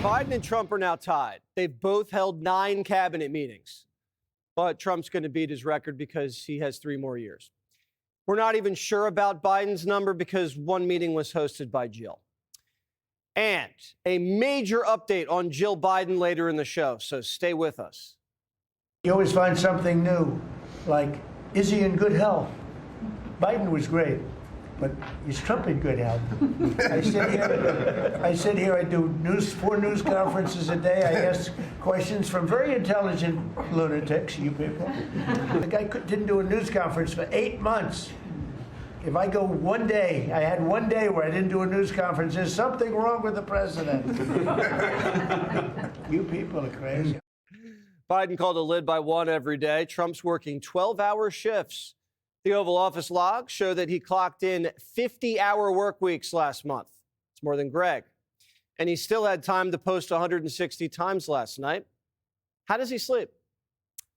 Biden and Trump are now tied. They've both held 9 cabinet meetings. But Trump's going to beat his record because he has 3 more years. We're not even sure about Biden's number because one meeting was hosted by Jill. And a major update on Jill Biden later in the show, so stay with us. You always find something new, like, is he in good health? Biden was great, but is Trump in good health? I sit here, I do 4 news conferences a day. I ask questions from very intelligent lunatics, you people. The guy didn't do a news conference for 8 months. If I go one day, I had one day where I didn't do a news conference, there's something wrong with the president. You people are crazy. Biden called a lid by 1 every day. Trump's working 12-hour shifts. The Oval Office logs show that he clocked in 50-hour work weeks last month. It's more than Greg. And he still had time to post 160 times last night. How does he sleep?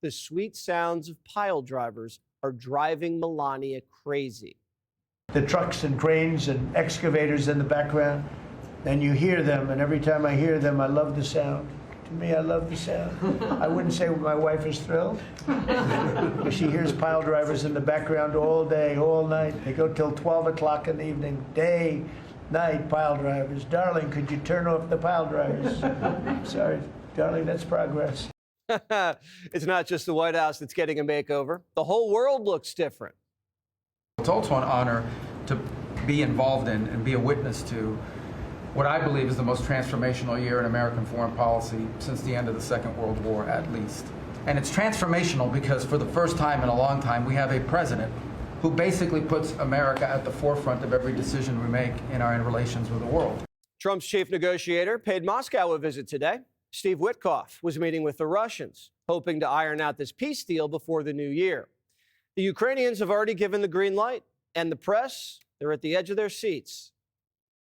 The sweet sounds of pile drivers are driving Melania crazy. The trucks and cranes and excavators in the background, and you hear them, and every time I hear them, I love the sound. To me, I love the sound. I wouldn't say my wife is thrilled. She hears pile drivers in the background all day, all night. They go till 12 o'clock in the evening, day, night, pile drivers. Darling, could you turn off the pile drivers? Sorry, darling, that's progress. It's not just the White House that's getting a makeover. The whole world looks different. It's also an honor to be involved in and be a witness to what I believe is the most transformational year in American foreign policy since the end of the Second World War, at least. And it's transformational because for the first time in a long time, we have a president who basically puts America at the forefront of every decision we make in our relations with the world. Trump's chief negotiator paid Moscow a visit today. Steve Witkoff was meeting with the Russians, hoping to iron out this peace deal before the new year. The Ukrainians have already given the green light, and the press, they're at the edge of their seats.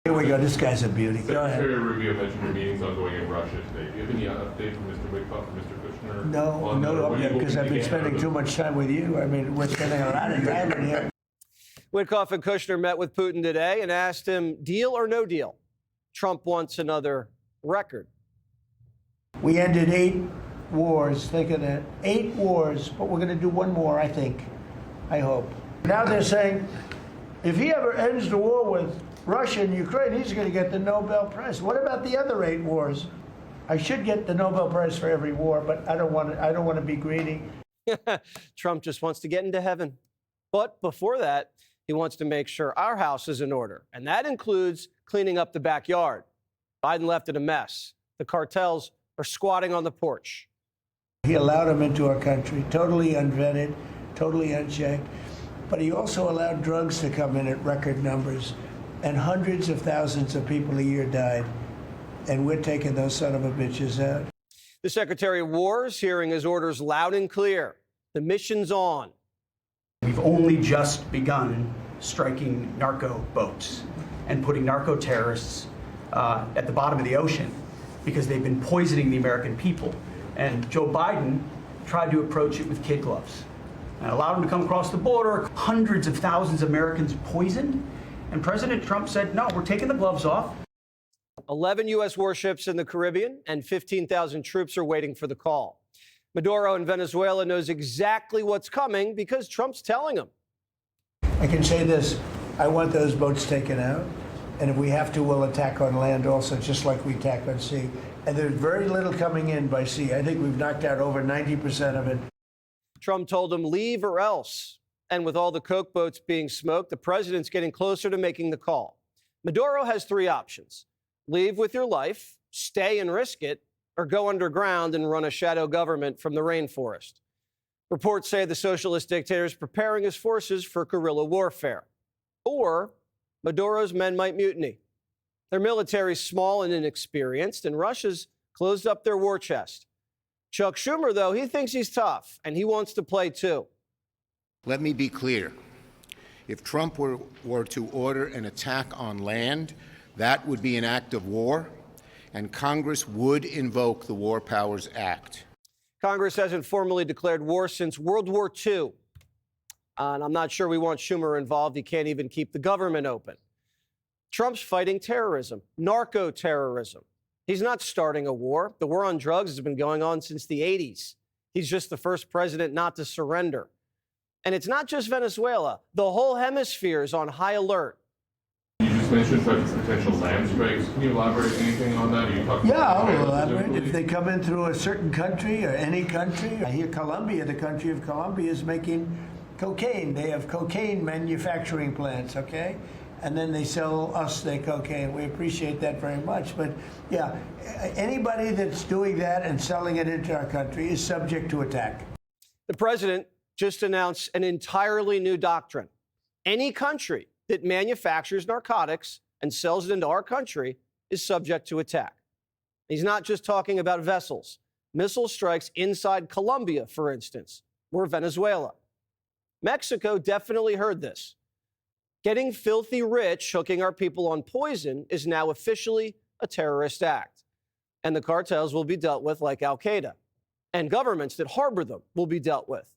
Here we go. This guy's a beauty. Go ahead. Secretary Rubio mentioned your meetings ongoing in Russia today. Do you have any update from Mr. Witkoff and Mr. Kushner? No, because I've been spending too much time with you. I mean, we're spending a lot of time in here. Witkoff and Kushner met with Putin today and asked him, deal or no deal? Trump wants another record. We ended 8 wars. Think of that. 8 wars, but we're going to do 1 more, I think. I hope. Now they're saying, if he ever ends the war with Russia and Ukraine, he's going to get the Nobel Prize. What about the other 8 wars? I should get the Nobel Prize for every war, but I don't want to be greedy. Trump just wants to get into heaven. But before that, he wants to make sure our house is in order, and that includes cleaning up the backyard. Biden left it a mess. The cartels are squatting on the porch. He allowed them into our country, totally unvetted, totally unchecked. But he also allowed drugs to come in at record numbers, and hundreds of thousands of people a year died. And we're taking those son of a bitches out. The Secretary of War is hearing his orders loud and clear. The mission's on. We've only just begun striking narco boats and putting narco terrorists at the bottom of the ocean because they've been poisoning the American people. And Joe Biden tried to approach it with kid gloves and allowed them to come across the border. Hundreds of thousands of Americans poisoned. And President Trump said, no, we're taking the gloves off. 11 U.S. warships in the Caribbean and 15,000 troops are waiting for the call. Maduro in Venezuela knows exactly what's coming because Trump's telling him. I can say this, I want those boats taken out. And if we have to, we'll attack on land also, just like we attack on sea. And there's very little coming in by sea. I think we've knocked out over 90% of it. Trump told him, leave or else. And with all the coke boats being smoked, the president's getting closer to making the call. Maduro has 3 options. Leave with your life, stay and risk it, or go underground and run a shadow government from the rainforest. Reports say the socialist dictator is preparing his forces for guerrilla warfare. Or Maduro's men might mutiny. Their military's small and inexperienced, and Russia's closed up their war chest. Chuck Schumer, though, he thinks he's tough, and he wants to play too. Let me be clear. If Trump were to order an attack on land, that would be an act of war, and Congress would invoke the War Powers Act. Congress hasn't formally declared war since World War II. And I'm not sure we want Schumer involved. He can't even keep the government open. Trump's fighting terrorism, narco terrorism. He's not starting a war. The war on drugs has been going on since the 80s. He's just the first president not to surrender. And it's not just Venezuela. The whole hemisphere is on high alert. You just mentioned potential land strikes. Can you elaborate anything on that? Yeah, I'll elaborate. If they come in through a certain country or any country, I hear Colombia, the country of Colombia, is making cocaine. They have cocaine manufacturing plants, okay? And then they sell us their cocaine. We appreciate that very much. But yeah, anybody that's doing that and selling it into our country is subject to attack. The president just announced an entirely new doctrine. Any country that manufactures narcotics and sells it into our country is subject to attack. He's not just talking about vessels. Missile strikes inside Colombia, for instance, or Venezuela. Mexico definitely heard this. Getting filthy rich hooking our people on poison is now officially a terrorist act. And the cartels will be dealt with like Al-Qaeda. And governments that harbor them will be dealt with.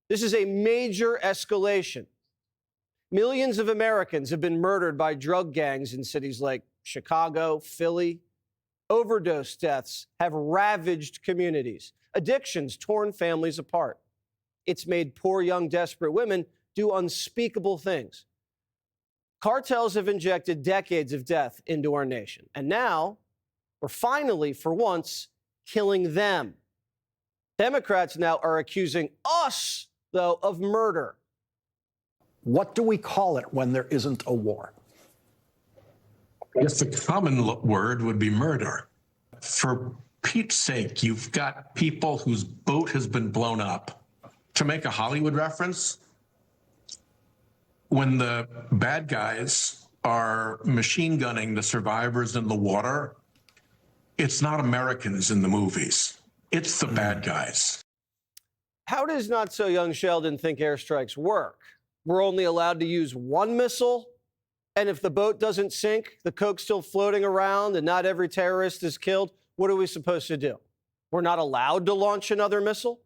This is a major escalation. Millions of Americans have been murdered by drug gangs in cities like Chicago, Philly. Overdose deaths have ravaged communities. Addictions torn families apart. It's made poor, young, desperate women do unspeakable things. Cartels have injected decades of death into our nation. And now we're finally, for once, killing them. Democrats now are accusing us, though, of murder. What do we call it when there isn't a war? I guess the common word would be murder. For Pete's sake, you've got people whose boat has been blown up. To make a Hollywood reference, when the bad guys are machine gunning the survivors in the water, it's not Americans in the movies. It's the bad guys. How does not so young Sheldon think airstrikes work? We're only allowed to use one missile, and if the boat doesn't sink, the coke's still floating around, and not every terrorist is killed. What are we supposed to do? We're not allowed to launch another missile?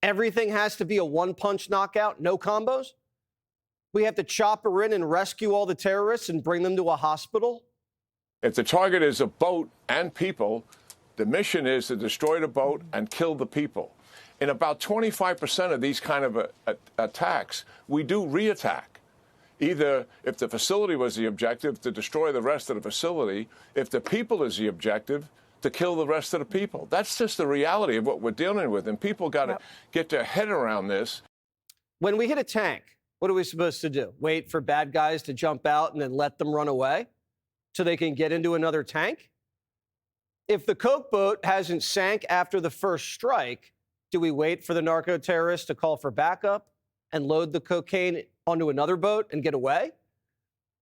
Everything has to be a one-punch knockout, no combos? We have to chopper in and rescue all the terrorists and bring them to a hospital? If the target is a boat and people, the mission is to destroy the boat and kill the people. In about 25% of these kind of attacks, we do reattack. Either if the facility was the objective, to destroy the rest of the facility. If the people is the objective, to kill the rest of the people. That's just the reality of what we're dealing with. And people got to get their head around this. When we hit a tank, what are we supposed to do? Wait for bad guys to jump out and then let them run away so they can get into another tank? If the coke boat hasn't sank after the first strike, do we wait for the narco terrorists to call for backup and load the cocaine onto another boat and get away?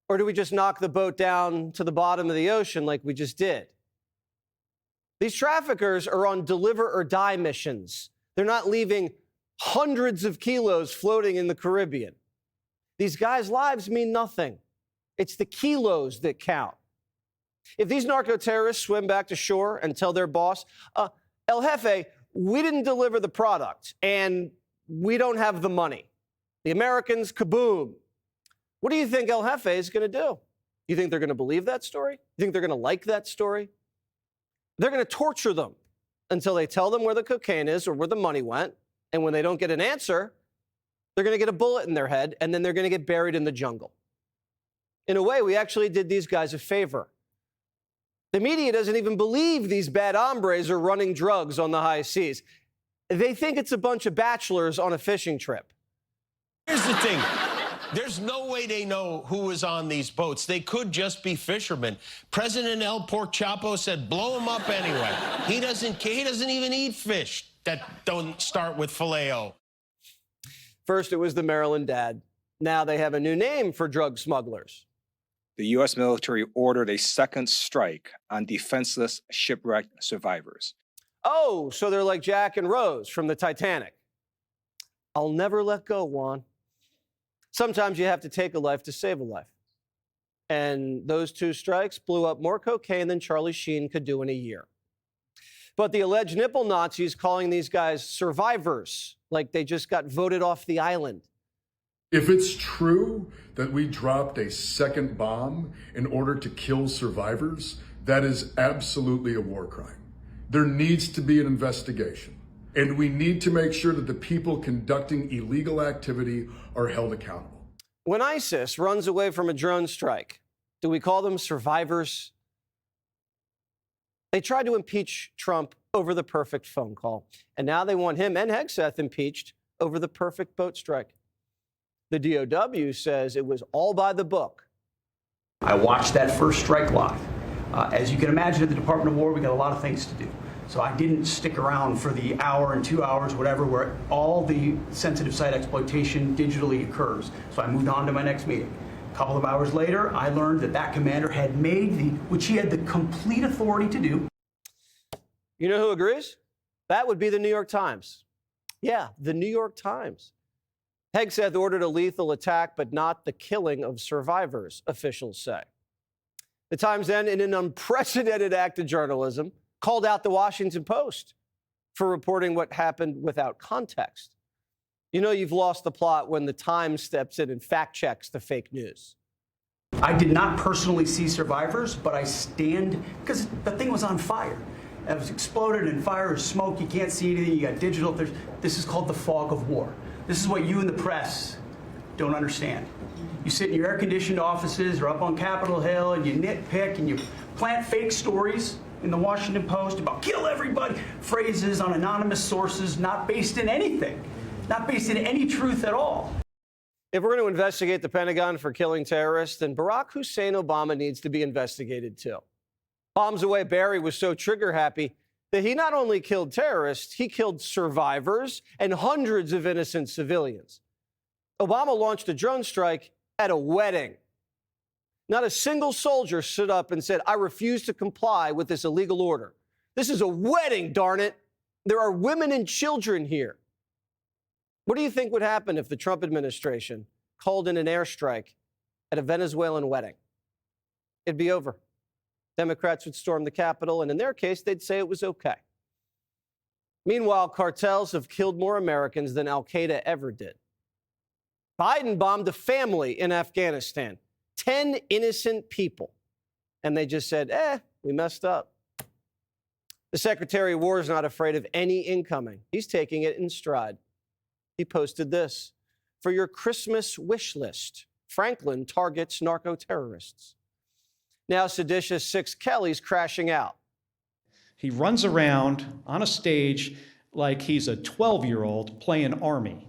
Or do we just knock the boat down to the bottom of the ocean like we just did? These traffickers are on deliver or die missions. They're not leaving hundreds of kilos floating in the Caribbean. These guys' lives mean nothing. It's the kilos that count. If these narco terrorists swim back to shore and tell their boss, El Jefe, we didn't deliver the product and we don't have the money. The Americans, kaboom. What do you think El Jefe is going to do? You think they're going to believe that story? You think they're going to like that story? They're going to torture them until they tell them where the cocaine is or where the money went. And when they don't get an answer, they're going to get a bullet in their head, and then they're going to get buried in the jungle. In a way, we actually did these guys a favor. The media doesn't even believe these bad hombres are running drugs on the high seas. They think it's a bunch of bachelors on a fishing trip. Here's the thing. There's no way they know who was on these boats. They could just be fishermen. President El Pork Chapo said, blow them up anyway. He doesn't care. He doesn't even eat fish that don't start with filet-o. First, it was the Maryland dad. Now they have a new name for drug smugglers. The U.S. military ordered a second strike on defenseless shipwrecked survivors. Oh, so they're like Jack and Rose from the Titanic. I'll never let go, Juan. Sometimes you have to take a life to save a life. And those two strikes blew up more cocaine than Charlie Sheen could do in a year. But the alleged nipple Nazis calling these guys survivors, like they just got voted off the island. If it's true that we dropped a second bomb in order to kill survivors, That is absolutely a war crime. There needs to be an investigation, and we need to make sure that the people conducting illegal activity are held accountable. When ISIS runs away from a drone strike, do we call them survivors? They tried to impeach Trump over the perfect phone call, and now they want him and Hegseth impeached over the perfect boat strike. The DOW says it was all by the book. I watched that first strike live. As you can imagine, at the Department of War, we got a lot of things to do. So I didn't stick around for the hour and 2 hours, whatever, where all the sensitive site exploitation digitally occurs. So I moved on to my next meeting. A couple of hours later, I learned that that commander had made which he had the complete authority to do. You know who agrees? That would be the New York Times. Yeah, the New York Times. Hegseth ordered a lethal attack, but not the killing of survivors, officials say. The Times then, in an unprecedented act of journalism, called out the Washington Post for reporting what happened without context. You know you've lost the plot when the Times steps in and fact checks the fake news. I did not personally see survivors, but I stand, because the thing was on fire. It was exploded and fire and smoke. You can't see anything. You got digital. This is called the fog of war. This is what you in the press don't understand. You sit in your air-conditioned offices or up on Capitol Hill and you nitpick and you plant fake stories in the Washington Post about kill everybody, phrases on anonymous sources not based in anything, not based in any truth at all. If we're going to investigate the Pentagon for killing terrorists, then Barack Hussein Obama needs to be investigated too. Bombs Away Barry was so trigger happy that he not only killed terrorists, he killed survivors and hundreds of innocent civilians. Obama launched a drone strike at a wedding. Not a single soldier stood up and said, I refuse to comply with this illegal order. This is a wedding, darn it. There are women and children here. What do you think would happen if the Trump administration called in an airstrike at a Venezuelan wedding? It'd be over. Democrats would storm the Capitol, and in their case, they'd say it was okay. Meanwhile, cartels have killed more Americans than al-Qaeda ever did. Biden bombed a family in Afghanistan, 10 innocent people, and they just said, we messed up. The Secretary of War is not afraid of any incoming. He's taking it in stride. He posted this: for your Christmas wish list, Franklin targets narco terrorists. Now seditious Six Kelly's crashing out. He runs around on a stage like he's a 12-year-old playing Army.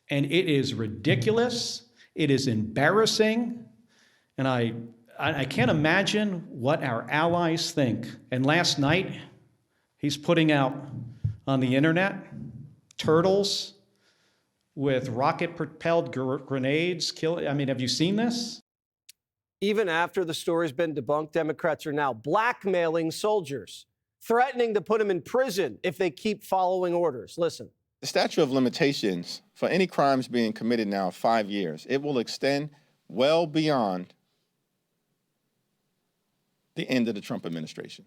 And it is ridiculous. It is embarrassing. And I can't imagine what our allies think. And last night, he's putting out on the internet turtles with rocket-propelled grenades. Have you seen this? Even after the story's been debunked, Democrats are now blackmailing soldiers, threatening to put them in prison if they keep following orders. Listen. The statute of limitations for any crimes being committed now are 5 years. It will extend well beyond the end of the Trump administration.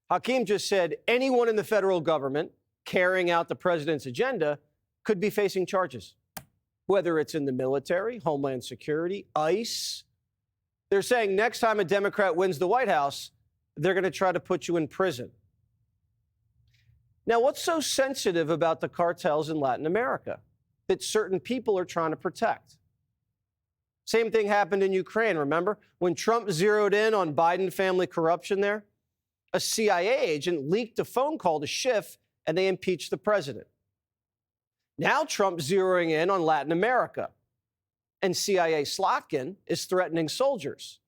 Hakeem just said anyone in the federal government carrying out the president's agenda could be facing charges, whether it's in the military, Homeland Security, ICE. They're saying next time a Democrat wins the White House, they're going to try to put you in prison. Now, what's so sensitive about the cartels in Latin America that certain people are trying to protect? Same thing happened in Ukraine, remember? When Trump zeroed in on Biden family corruption there, a CIA agent leaked a phone call to Schiff and they impeached the president. Now Trump's zeroing in on Latin America, and CIA Slotkin is threatening soldiers,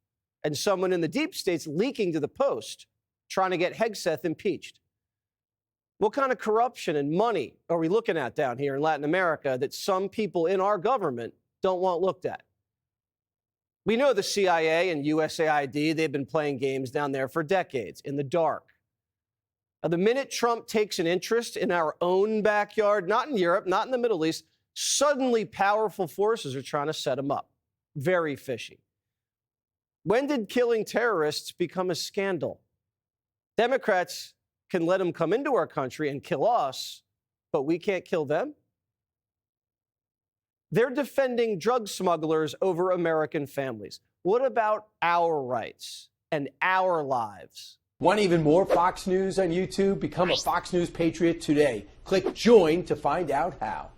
and someone in the deep state's leaking to the Post, trying to get Hegseth impeached. What kind of corruption and money are we looking at down here in Latin America that some people in our government don't want looked at? We know the CIA and USAID, they've been playing games down there for decades in the dark. Now, the minute Trump takes an interest in our own backyard, not in Europe, not in the Middle East, suddenly powerful forces are trying to set him up. Very fishy. When did killing terrorists become a scandal? Democrats can let them come into our country and kill us, but we can't kill them? They're defending drug smugglers over American families. What about our rights and our lives. Want even more Fox News on YouTube? Become a Fox News Patriot today. Click join to find out how.